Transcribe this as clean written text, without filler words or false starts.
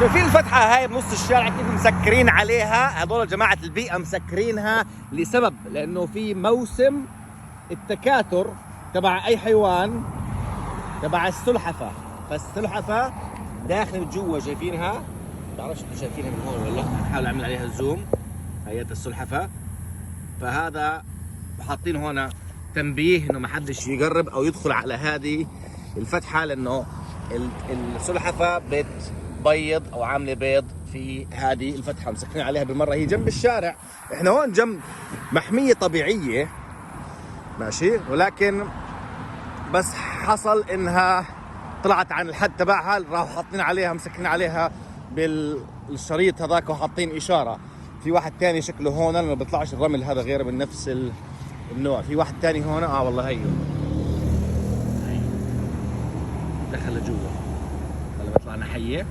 شايفين الفتحة هاي بنص الشارع كيف مسكرين عليها؟ هذول جماعة البيئة مسكرينها لسبب، لأنه في موسم التكاثر تبع أي حيوان، تبع السلحفة. فالسلحفة داخل جوا، شايفينها؟ بعرفش انتم شايفينها من هون ولا لا، بحاول اعمل عليها زوم. هي السلحفة. فهذا حاطين هون تنبيه انه ما حدش يقرب او يدخل على هذه الفتحة، لانه السلحفة بتبيض او عاملة بيض في هذه الفتحة، مسكرين عليها بالمرة. هي جنب الشارع، احنا هون جنب محمية طبيعية ماشي، ولكن بس حصل انها طلعت عن الحد تبعها، راحوا حاطين عليها مسكرين عليها بالشريط هذاك وحاطين اشاره. في واحد ثاني شكله هون ما بيطلعش الرمل هذا غير من نفس النوع. في واحد ثاني هون والله هي دخل لجوا. هلا بيطلعنا حيه.